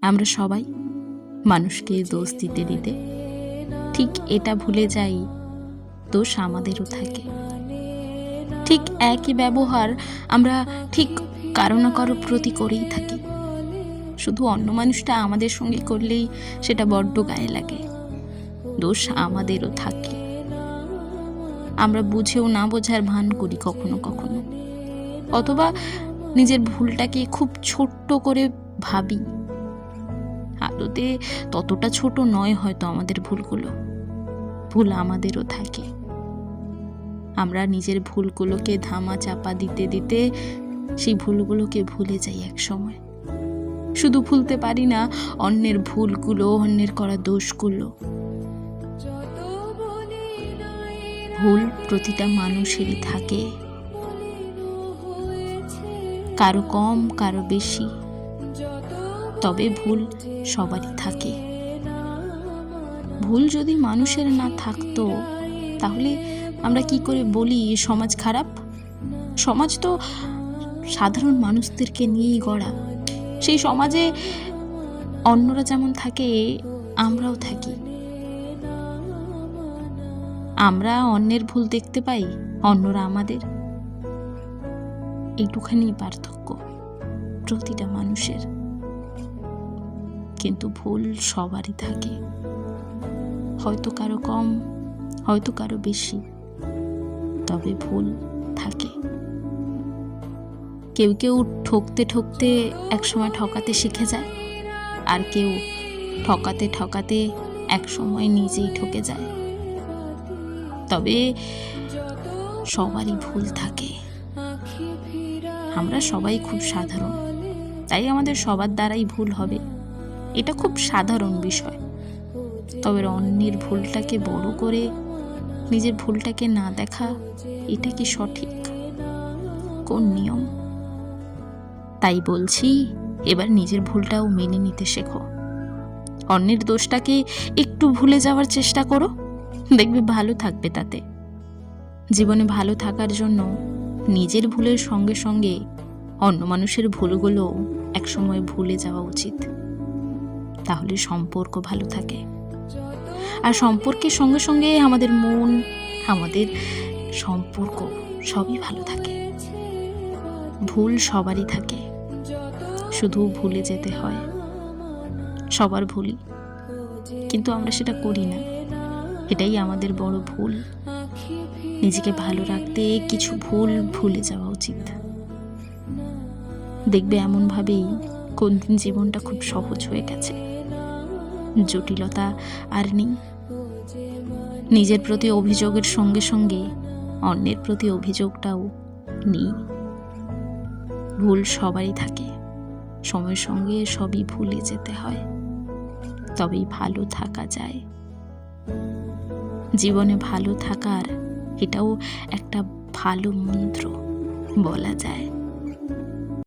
আমরা সবাই মানুষকে দোষ দিতে দিতে ঠিক এটা ভুলে যাই, দোষ আমাদেরও থাকে। ঠিক একই ব্যবহার আমরা ঠিক কারো না কারো প্রতি করেই থাকি। শুধু অন্য মানুষটা আমাদের সঙ্গে করলেই সেটা বড্ড গায়ে লাগে। দোষ আমাদেরও থাকে। আমরা বুঝেও না বোঝার ভান করি কখনো কখনো, অথবা নিজের ভুলটাকে খুব ছোট্ট করে ভাবি। আদতে ততটা ছোট নয় হয়তো আমাদের ভুলগুলো। ভুল আমাদেরও থাকে। আমরা নিজের ভুলগুলোকে ধামা চাপা দিতে দিতে সেই ভুলগুলোকে ভুলে যাই এক সময়। শুধু ভুলতে পারি না অন্যের ভুলগুলো, অন্যের করা দোষগুলো। ভুল প্রতিটা মানুষেরই থাকে, কারো কম কারো বেশি, তবে ভুল সবারই থাকে। ভুল যদি মানুষের না থাকতো তাহলে আমরা কি করে বলি সমাজ খারাপ? সমাজ তো সাধারণ মানুষদেরকে নিয়েই গড়া। সেই সমাজে অন্যরা যেমন থাকে আমরাও থাকি। আমরা অন্যের ভুল দেখতে পাই, অন্যরা আমাদের। এইটুখানি পার্থক্য প্রতিটা মানুষের। কিন্তু ভুল সবারই থাকে, হয়তো কারো কম, হয়তো কারো বেশি, তবে ভুল থাকে। কেউ কেউ ঠকতে ঠকতে একসময় ঠকাতে শিখে যায়, আর কেউ ঠকাতে ঠকাতে একসময় নিজেই ঠকে যায়। তবে সবারই ভুল থাকে। আমরা সবাই খুব সাধারণ, তাই আমাদের সবার দ্বারাই ভুল হবে, এটা খুব সাধারণ বিষয়। তবে অন্যের ভুলটাকে বড় করে নিজের ভুলটাকে না দেখা, এটা কি সঠিক? কোন নিয়ম? তাই বলছি, এবার নিজের ভুলটাও মেনে নিতে শেখো। অন্যের দোষটাকে একটু ভুলে যাওয়ার চেষ্টা করো, দেখবে ভালো থাকবে তাতে। জীবনে ভালো থাকার জন্য নিজের ভুলের সঙ্গে সঙ্গে অন্য মানুষের ভুলগুলো একসময় ভুলে যাওয়া উচিত। তাহলে সম্পর্ক ভালো থাকে। আর সম্পর্কের সঙ্গে সঙ্গে আমাদের মন, আমাদের সম্পর্ক সবই ভালো থাকে। ভুল সবারই থাকে, শুধু ভুলে যেতে হয়। সবার ভুলই, কিন্তু আমরা সেটা করি না। এটাই আমাদের বড় ভুল। নিজেকে ভালো রাখতে কিছু ভুল ভুলে যাওয়া উচিত। দেখবে এমনভাবেই কোন দিন জীবনটা খুব সহজ হয়ে গেছে, জটিলতা আর নেই। নিজের প্রতি অভিযোগের সঙ্গে সঙ্গে অন্যের প্রতি অভিযোগটাও নেই। ভুল সবারই থাকে, সময়ের সঙ্গে সবই ভুলে যেতে হয়, তবেই ভালো থাকা যায়। জীবনে ভালো থাকার এটাও একটা ভালো মন্ত্র বলা যায়।